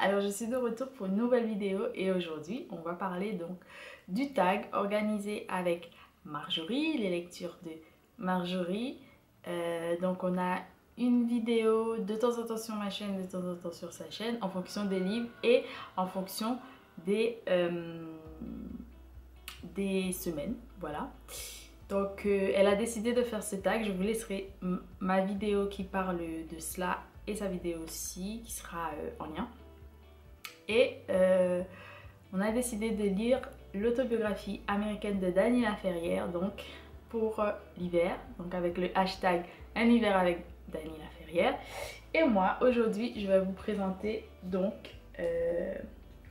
Alors je suis de retour pour une nouvelle vidéo et aujourd'hui on va parler donc du tag organisé avec Marjorie, les lectures de Marjorie. Donc on a une vidéo de temps en temps sur ma chaîne, de temps en temps sur sa chaîne en fonction des livres et en fonction des semaines, voilà. Donc elle a décidé de faire ce tag, je vous laisserai ma vidéo qui parle de cela et sa vidéo aussi qui sera en lien. Et on a décidé de lire l'autobiographie américaine de Dany Laferrière, donc pour l'hiver, donc avec le hashtag Un hiver avec Dany Laferrière. Et moi, aujourd'hui, je vais vous présenter donc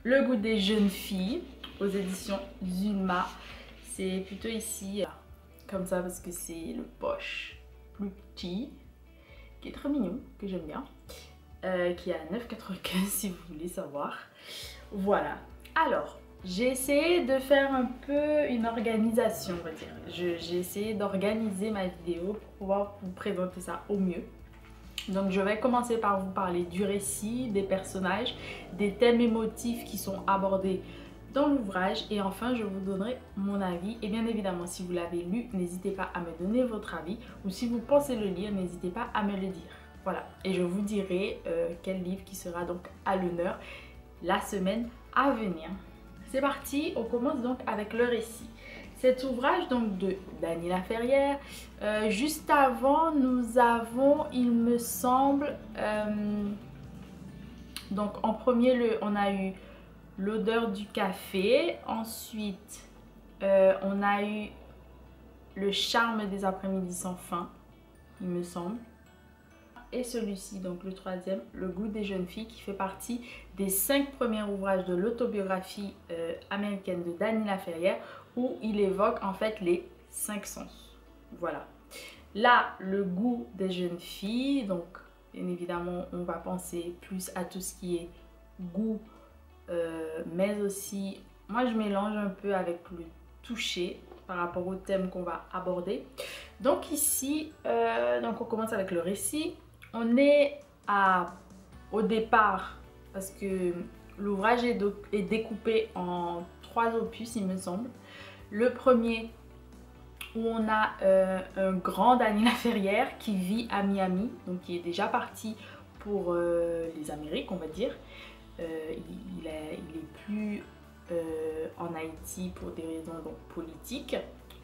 Le goût des jeunes filles aux éditions Zulma. C'est plutôt ici, comme ça, parce que c'est le poche plus petit, qui est très mignon, que j'aime bien. Qui est à 9,95 si vous voulez savoir. Voilà. Alors, j'ai essayé de faire un peu une organisation, on va dire. J'ai essayé d'organiser ma vidéo pour pouvoir vous présenter ça au mieux. Donc je vais commencer par vous parler du récit, des personnages, des thèmes émotifs qui sont abordés dans l'ouvrage et enfin je vous donnerai mon avis. Et bien évidemment, si vous l'avez lu, n'hésitez pas à me donner votre avis ou si vous pensez le lire, n'hésitez pas à me le dire. Voilà, et je vous dirai quel livre qui sera donc à l'honneur la semaine à venir. C'est parti, on commence donc avec le récit. Cet ouvrage donc de Dany Laferrière, juste avant nous avons, il me semble, donc en premier on a eu L'odeur du café, ensuite on a eu Le charme des après-midi sans fin, il me semble. Et celui-ci, donc le troisième, Le goût des jeunes filles, qui fait partie des 5 premiers ouvrages de l'autobiographie américaine de Dany Laferrière, où il évoque en fait les 5 sens. Voilà. Là, Le goût des jeunes filles, donc bien évidemment on va penser plus à tout ce qui est goût, mais aussi, moi je mélange un peu avec le toucher par rapport au thème qu'on va aborder. Donc ici, donc on commence avec le récit. On est au départ, parce que l'ouvrage est découpé en 3 opus, il me semble. Le premier, où on a un grand Dany Laferrière qui vit à Miami, donc qui est déjà parti pour les Amériques, on va dire. Il est plus en Haïti pour des raisons donc politiques,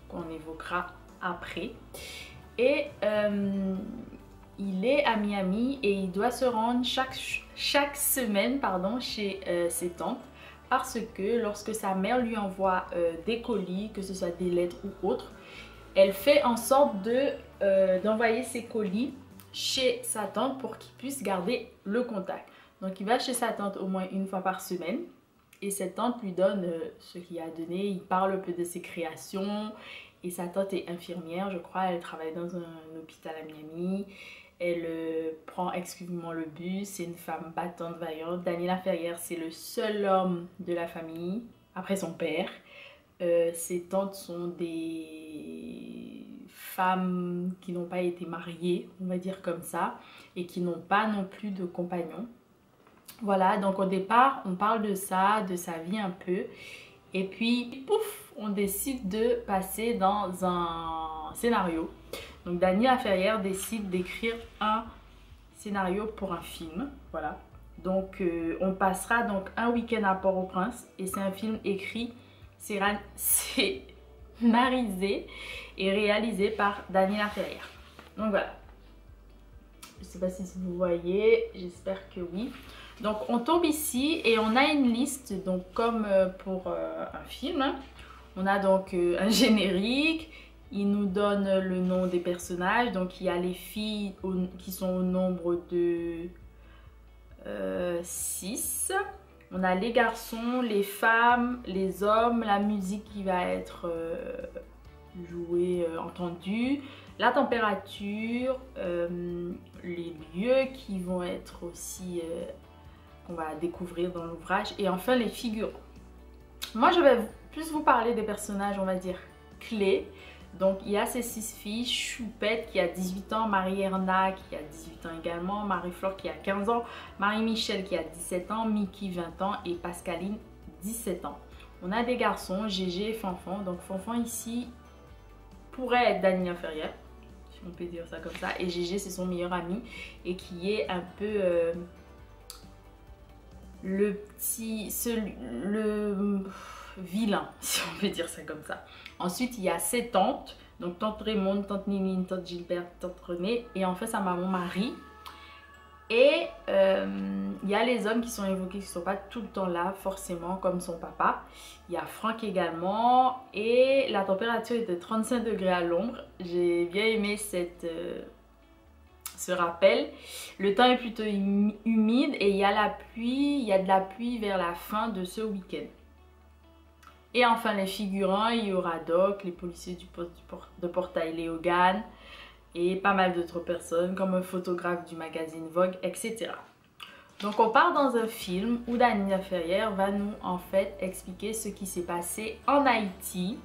qu'on évoquera après. Et il est à Miami et il doit se rendre chaque semaine chez ses tantes parce que lorsque sa mère lui envoie des colis, que ce soit des lettres ou autres, elle fait en sorte d'envoyer ses colis chez sa tante pour qu'il puisse garder le contact. Donc il va chez sa tante au moins une fois par semaine et cette tante lui donne ce qu'il a donné, il parle un peu de ses créations. Et sa tante est infirmière, je crois, elle travaille dans un hôpital à Miami. Elle prend exclusivement le bus, c'est une femme battante, vaillante. Dany Laferrière, c'est le seul homme de la famille, après son père. Ses tantes sont des femmes qui n'ont pas été mariées, on va dire comme ça, et qui n'ont pas non plus de compagnons. Voilà, donc au départ, on parle de ça, de sa vie un peu. Et puis, pouf, on décide de passer dans un scénario. Donc Dany Laferrière décide d'écrire un scénario pour un film. Voilà. Donc on passera donc un week-end à Port-au-Prince. Et c'est un film écrit, scénarisé et réalisé par Dany Laferrière. Donc voilà. Je ne sais pas si vous voyez, j'espère que oui. Donc on tombe ici et on a une liste, donc comme pour un film. On a donc un générique, il nous donne le nom des personnages. Donc il y a les filles qui sont au nombre de 6. On a les garçons, les femmes, les hommes, la musique qui va être jouée, entendue, la température, les lieux qui vont être aussi... qu'on va découvrir dans l'ouvrage et enfin les figurants. Moi je vais plus vous parler des personnages, on va dire, clés. Donc il y a ces 6 filles, Choupette qui a 18 ans, Marie-Erna qui a 18 ans également, Marie-Flore qui a 15 ans, Marie-Michel qui a 17 ans, Mickey 20 ans et Pascaline 17 ans. On a des garçons, Gégé et Fanfan. Donc Fanfan ici pourrait être Dania Ferrière, si on peut dire ça comme ça. Et Gégé c'est son meilleur ami et qui est un peu le vilain, si on peut dire ça comme ça. Ensuite, il y a ses tantes, donc tante Raymonde, tante Niline, tante Gilberte, tante Renée, et en fait sa maman Marie. Et il y a les hommes qui sont évoqués, qui ne sont pas tout le temps là, forcément, comme son papa. Il y a Franck également, et la température est de 35 degrés à l'ombre. J'ai bien aimé ce rappel. Le temps est plutôt humide et il y a la pluie, il y a de la pluie vers la fin de ce week-end. Et enfin les figurants, il y aura Doc, les policiers du poste de Portail Léogane et pas mal d'autres personnes comme un photographe du magazine Vogue, etc. Donc on part dans un film où Dania Ferrière va nous en fait expliquer ce qui s'est passé en Haïti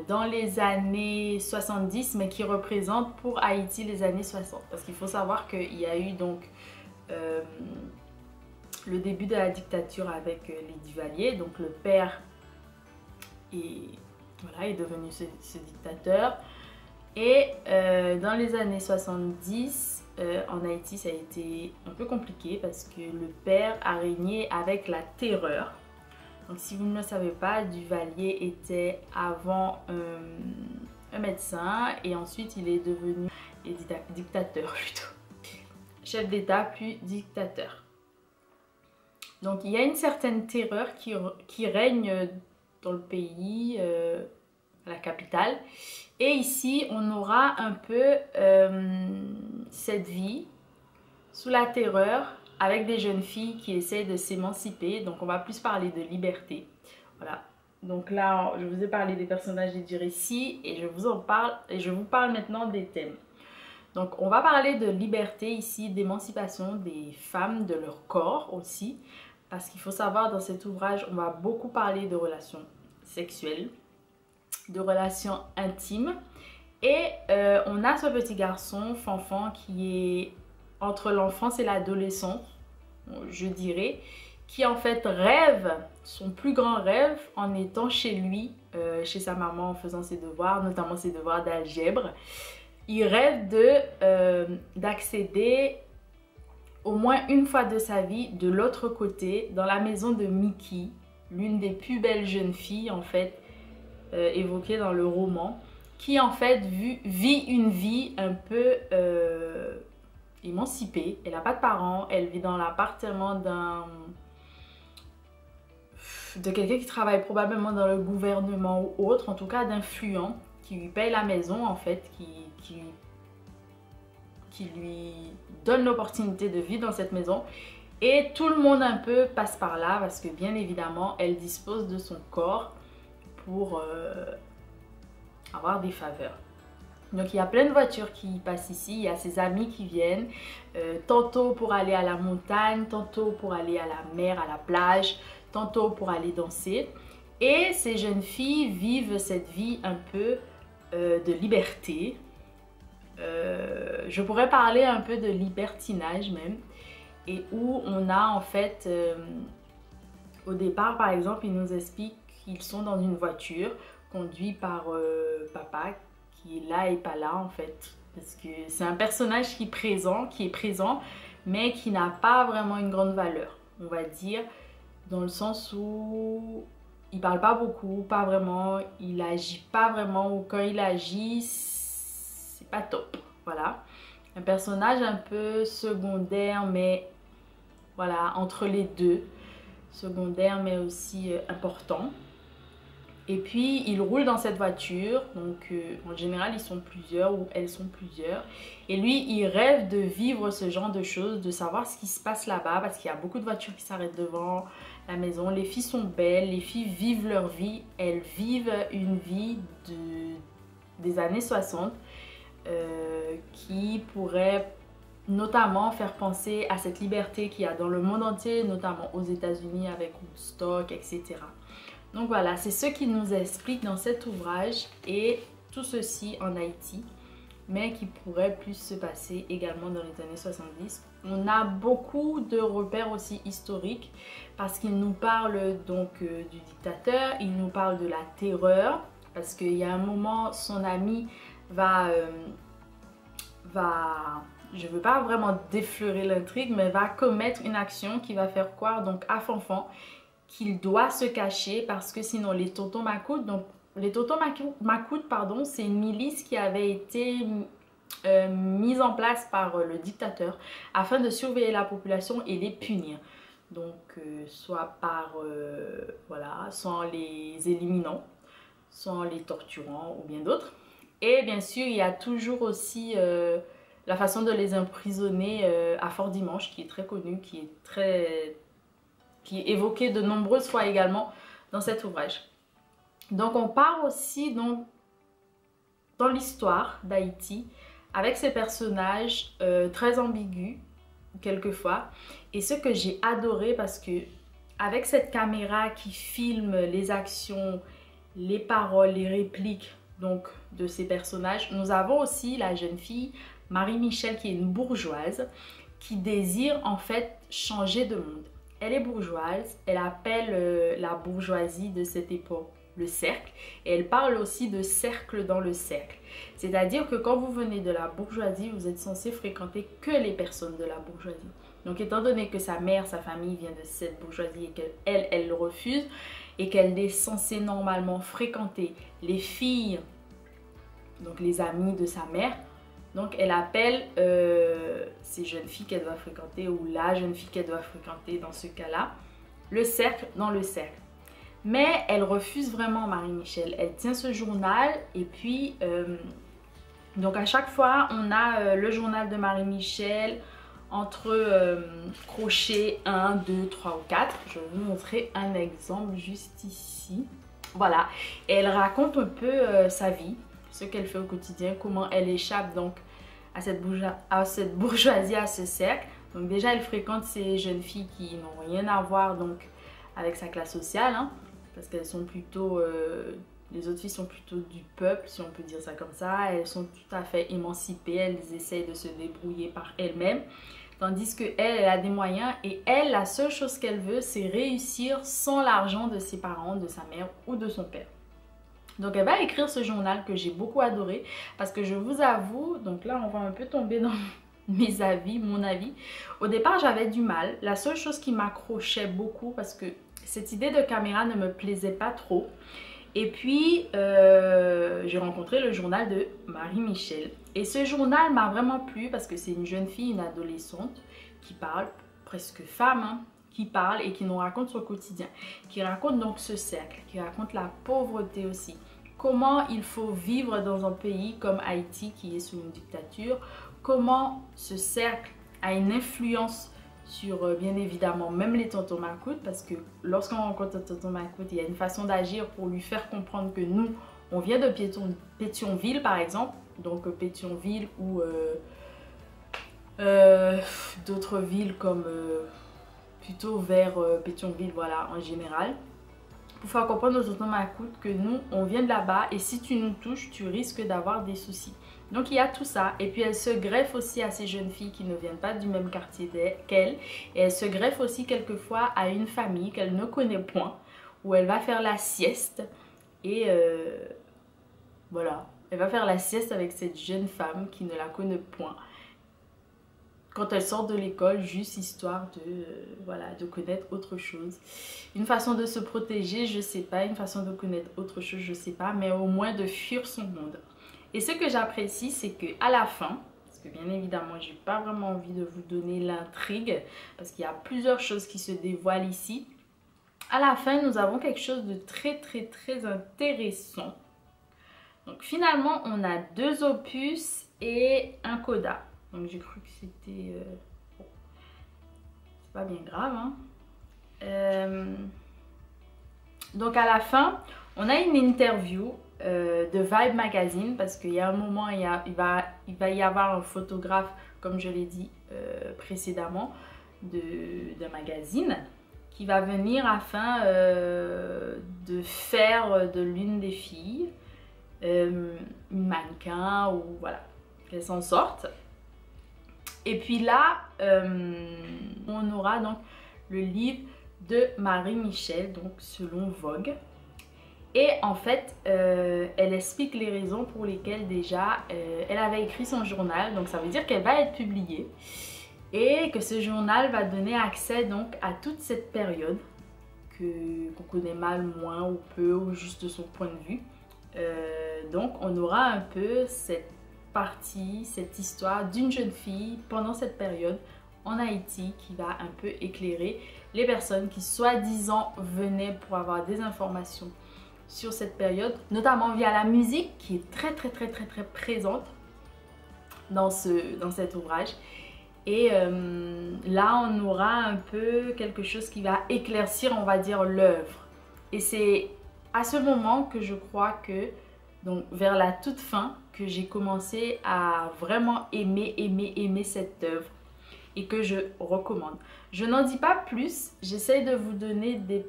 dans les années 70, mais qui représente pour Haïti les années 60. Parce qu'il faut savoir qu'il y a eu donc le début de la dictature avec les Duvalier. Donc le père est devenu ce dictateur. Et dans les années 70, en Haïti, ça a été un peu compliqué parce que le père a régné avec la terreur. Donc si vous ne le savez pas, Duvalier était avant un médecin et ensuite il est devenu dictateur plutôt. Chef d'État puis dictateur. Donc il y a une certaine terreur qui règne dans le pays, à la capitale. Et ici on aura un peu cette vie sous la terreur, avec des jeunes filles qui essayent de s'émanciper. Donc on va plus parler de liberté. Voilà. Donc là, je vous ai parlé des personnages et du récit et je vous parle maintenant des thèmes. Donc on va parler de liberté ici, d'émancipation des femmes, de leur corps aussi. Parce qu'il faut savoir, dans cet ouvrage, on va beaucoup parler de relations sexuelles, de relations intimes. Et on a ce petit garçon, Fanfan, qui est entre l'enfance et l'adolescence, je dirais, qui en fait rêve, son plus grand rêve en étant chez lui, chez sa maman, en faisant ses devoirs, notamment ses devoirs d'algèbre. Il rêve d'accéder au moins une fois de sa vie de l'autre côté, dans la maison de Mickey, l'une des plus belles jeunes filles en fait évoquées dans le roman, qui en fait vit une vie un peu émancipée. Elle n'a pas de parents, elle vit dans l'appartement de quelqu'un qui travaille probablement dans le gouvernement ou autre, en tout cas d'influent, qui lui paye la maison en fait, qui lui donne l'opportunité de vivre dans cette maison. Et tout le monde un peu passe par là parce que bien évidemment elle dispose de son corps pour avoir des faveurs. Donc il y a plein de voitures qui passent ici, il y a ses amis qui viennent, tantôt pour aller à la montagne, tantôt pour aller à la mer, à la plage, tantôt pour aller danser. Et ces jeunes filles vivent cette vie un peu de liberté. Je pourrais parler un peu de libertinage même. Et où on a en fait, au départ par exemple, il nous explique qu'ils sont dans une voiture conduite par papa, qui est là et pas là en fait. Parce que c'est un personnage qui est présent, mais qui n'a pas vraiment une grande valeur, on va dire, dans le sens où il parle pas beaucoup, pas vraiment, il agit pas vraiment, ou quand il agit, c'est pas top, voilà. Un personnage un peu secondaire, mais voilà, entre les deux, secondaire mais aussi important. Et puis il roule dans cette voiture, donc en général ils sont plusieurs ou elles sont plusieurs. Et lui il rêve de vivre ce genre de choses, de savoir ce qui se passe là-bas, parce qu'il y a beaucoup de voitures qui s'arrêtent devant la maison. Les filles sont belles, les filles vivent leur vie, elles vivent une vie des années 60 qui pourrait notamment faire penser à cette liberté qu'il y a dans le monde entier, notamment aux États-Unis avec Woodstock, etc. Donc voilà, c'est ce qui nous explique dans cet ouvrage et tout ceci en Haïti, mais qui pourrait plus se passer également dans les années 70. On a beaucoup de repères aussi historiques parce qu'il nous parle donc du dictateur, il nous parle de la terreur, parce qu'il y a un moment, son ami va je ne veux pas vraiment défleurer l'intrigue, mais va commettre une action qui va faire croire donc à Fanfan qu'il doit se cacher parce que sinon les tontons Macoutes, donc les tontons Macoutes, pardon, c'est une milice qui avait été mise en place par le dictateur afin de surveiller la population et les punir. Donc soit par, voilà, soit en les éliminant, soit en les torturant ou bien d'autres. Et bien sûr, il y a toujours aussi la façon de les emprisonner à Fort Dimanche, qui est très connue, qui est évoquée de nombreuses fois également dans cet ouvrage. Donc on part aussi donc, dans l'histoire d'Haïti avec ces personnages très ambigus quelquefois. Et ce que j'ai adoré, parce que avec cette caméra qui filme les actions, les paroles, les répliques donc de ces personnages, nous avons aussi la jeune fille Marie-Michel qui est une bourgeoise qui désire en fait changer de monde. Elle est bourgeoise, elle appelle la bourgeoisie de cette époque le cercle, et elle parle aussi de cercle dans le cercle. C'est-à-dire que quand vous venez de la bourgeoisie, vous êtes censé fréquenter que les personnes de la bourgeoisie. Donc étant donné que sa mère, sa famille vient de cette bourgeoisie et qu'elle le refuse, et qu'elle est censée normalement fréquenter les filles, donc les amies de sa mère, donc elle appelle ces jeunes filles qu'elle doit fréquenter, ou la jeune fille qu'elle doit fréquenter dans ce cas-là, le cercle dans le cercle. Mais elle refuse vraiment Marie-Michel. Elle tient ce journal et puis donc à chaque fois on a le journal de Marie-Michel entre crochets 1, 2, 3 ou 4. Je vais vous montrer un exemple juste ici. Voilà, et elle raconte un peu sa vie, ce qu'elle fait au quotidien, comment elle échappe donc à cette bourgeoisie, à ce cercle. Donc déjà elle fréquente ces jeunes filles qui n'ont rien à voir donc avec sa classe sociale, hein, parce qu'elles sont plutôt, les autres filles sont plutôt du peuple, si on peut dire ça comme ça. Elles sont tout à fait émancipées, elles essayent de se débrouiller par elles-mêmes. Tandis qu'elle, elle a des moyens et elle, la seule chose qu'elle veut, c'est réussir sans l'argent de ses parents, de sa mère ou de son père. Donc elle va écrire ce journal que j'ai beaucoup adoré parce que je vous avoue, donc là on va un peu tomber dans mes avis, mon avis. Au départ j'avais du mal, la seule chose qui m'accrochait beaucoup parce que cette idée de caméra ne me plaisait pas trop. Et puis j'ai rencontré le journal de Marie-Michel. Et ce journal m'a vraiment plu parce que c'est une jeune fille, une adolescente qui parle, presque femme, hein, qui parle et qui nous raconte son quotidien. Qui raconte donc ce cercle, qui raconte la pauvreté aussi. Comment il faut vivre dans un pays comme Haïti qui est sous une dictature. Comment ce cercle a une influence sur bien évidemment même les tontons Macoutes, parce que lorsqu'on rencontre un tonton Macoute, il y a une façon d'agir pour lui faire comprendre que nous, on vient de Pétionville par exemple, donc Pétionville ou d'autres villes comme plutôt vers Pétionville, voilà, en général, pour faire comprendre aux tontons Macoute que nous, on vient de là-bas et si tu nous touches, tu risques d'avoir des soucis. Donc il y a tout ça, et puis elle se greffe aussi à ces jeunes filles qui ne viennent pas du même quartier qu'elle, et elle se greffe aussi quelquefois à une famille qu'elle ne connaît point, où elle va faire la sieste, et voilà, elle va faire la sieste avec cette jeune femme qui ne la connaît point, quand elle sort de l'école, juste histoire de, voilà, de connaître autre chose. Une façon de se protéger, je sais pas, une façon de connaître autre chose, je sais pas, mais au moins de fuir son monde. Et ce que j'apprécie, c'est qu'à la fin, parce que bien évidemment, j'ai pas vraiment envie de vous donner l'intrigue, parce qu'il y a plusieurs choses qui se dévoilent ici. À la fin, nous avons quelque chose de très intéressant. Donc finalement, on a 2 opus et un coda. Donc j'ai cru que c'était... bon, c'est pas bien grave, hein. Donc à la fin, on a une interview de Vibe Magazine, parce qu'il y a un moment, il va y avoir un photographe, comme je l'ai dit précédemment, d'un magazine qui va venir afin de faire de l'une des filles une mannequin ou voilà, qu'elle s'en sorte. Et puis là, on aura donc le livre de Marie Michel, donc selon Vogue. Et en fait, elle explique les raisons pour lesquelles déjà elle avait écrit son journal. Donc ça veut dire qu'elle va être publiée et que ce journal va donner accès donc à toute cette période qu'on connaît mal, moins ou peu, ou juste de son point de vue. Donc on aura un peu cette partie, cette histoire d'une jeune fille pendant cette période en Haïti qui va un peu éclairer les personnes qui soi-disant venaient pour avoir des informations sur cette période, notamment via la musique qui est très présente dans cet ouvrage. Et là on aura un peu quelque chose qui va éclaircir, on va dire, l'œuvre. Et c'est à ce moment que je crois que, donc vers la toute fin, que j'ai commencé à vraiment aimer cette œuvre et que je recommande. Je n'en dis pas plus, j'essaie de vous donner des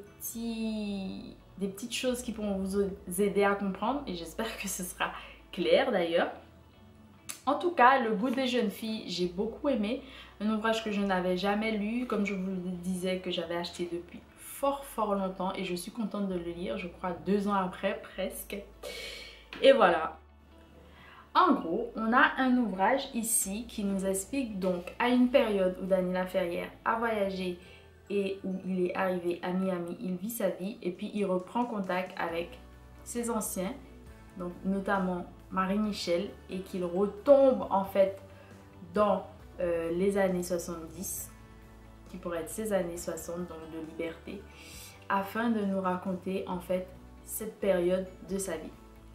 petites choses qui pourront vous aider à comprendre et j'espère que ce sera clair d'ailleurs. En tout cas, Le goût des jeunes filles, j'ai beaucoup aimé. Un ouvrage que je n'avais jamais lu, comme je vous le disais, que j'avais acheté depuis fort longtemps et je suis contente de le lire, je crois 2 ans après presque. Et voilà. En gros, on a un ouvrage ici qui nous explique donc à une période où Daniela Ferrière a voyagé et où il est arrivé à Miami, il vit sa vie et puis il reprend contact avec ses anciens, donc notamment Marie Michel, et qu'il retombe en fait dans les années 70, qui pourraient être ces années 60, donc de liberté, afin de nous raconter en fait cette période de sa vie.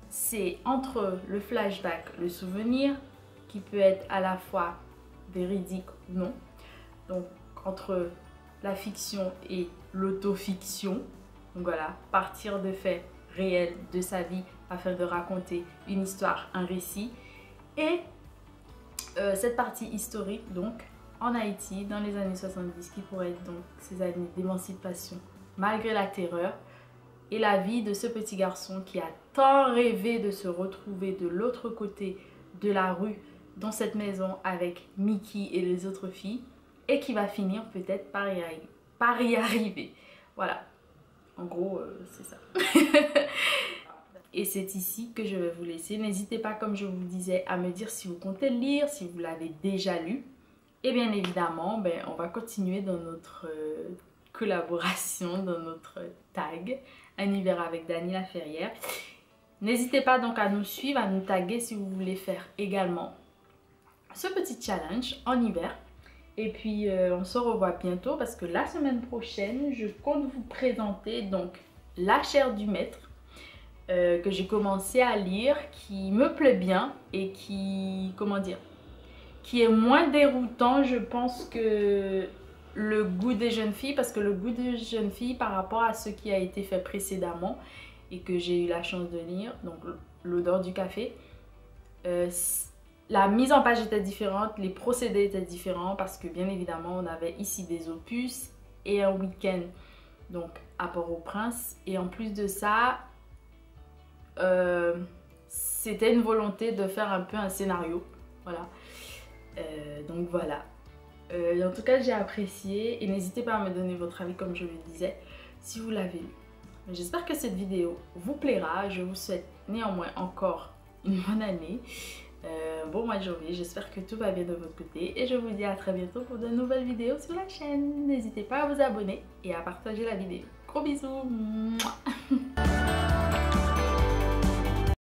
C'est entre le flashback, le souvenir, qui peut être à la fois véridique ou non, donc entre la fiction et l'autofiction, donc voilà, partir de faits réels de sa vie afin de raconter une histoire, un récit, et cette partie historique donc en Haïti dans les années 70 qui pourrait être donc ces années d'émancipation malgré la terreur et la vie de ce petit garçon qui a tant rêvé de se retrouver de l'autre côté de la rue dans cette maison avec Mickey et les autres filles et qui va finir peut-être par y arriver. Voilà, en gros c'est ça. Et c'est ici que je vais vous laisser. N'hésitez pas, comme je vous disais, à me dire si vous comptez le lire, si vous l'avez déjà lu. Et bien évidemment, on va continuer dans notre collaboration, dans notre tag Un hiver avec Daniela Ferrière. N'hésitez pas donc à nous suivre, à nous taguer si vous voulez faire également ce petit challenge en hiver. Et puis on se revoit bientôt parce que la semaine prochaine, je compte vous présenter donc La chair du maître. Que j'ai commencé à lire, qui me plaît bien et qui, comment dire, qui est moins déroutant je pense que Le goût des jeunes filles, parce que Le goût des jeunes filles par rapport à ce qui a été fait précédemment et que j'ai eu la chance de lire, donc L'odeur du café, la mise en page était différente, les procédés étaient différents parce que bien évidemment on avait ici des opus et un week-end donc à Port-au-Prince, et en plus de ça c'était une volonté de faire un peu un scénario, voilà. Donc voilà, en tout cas j'ai apprécié et n'hésitez pas à me donner votre avis comme je le disais si vous l'avez lu. J'espère que cette vidéo vous plaira, je vous souhaite néanmoins encore une bonne année, bon mois de janvier, j'espère que tout va bien de votre côté et je vous dis à très bientôt pour de nouvelles vidéos sur la chaîne. N'hésitez pas à vous abonner et à partager la vidéo. Gros bisous. Mouah.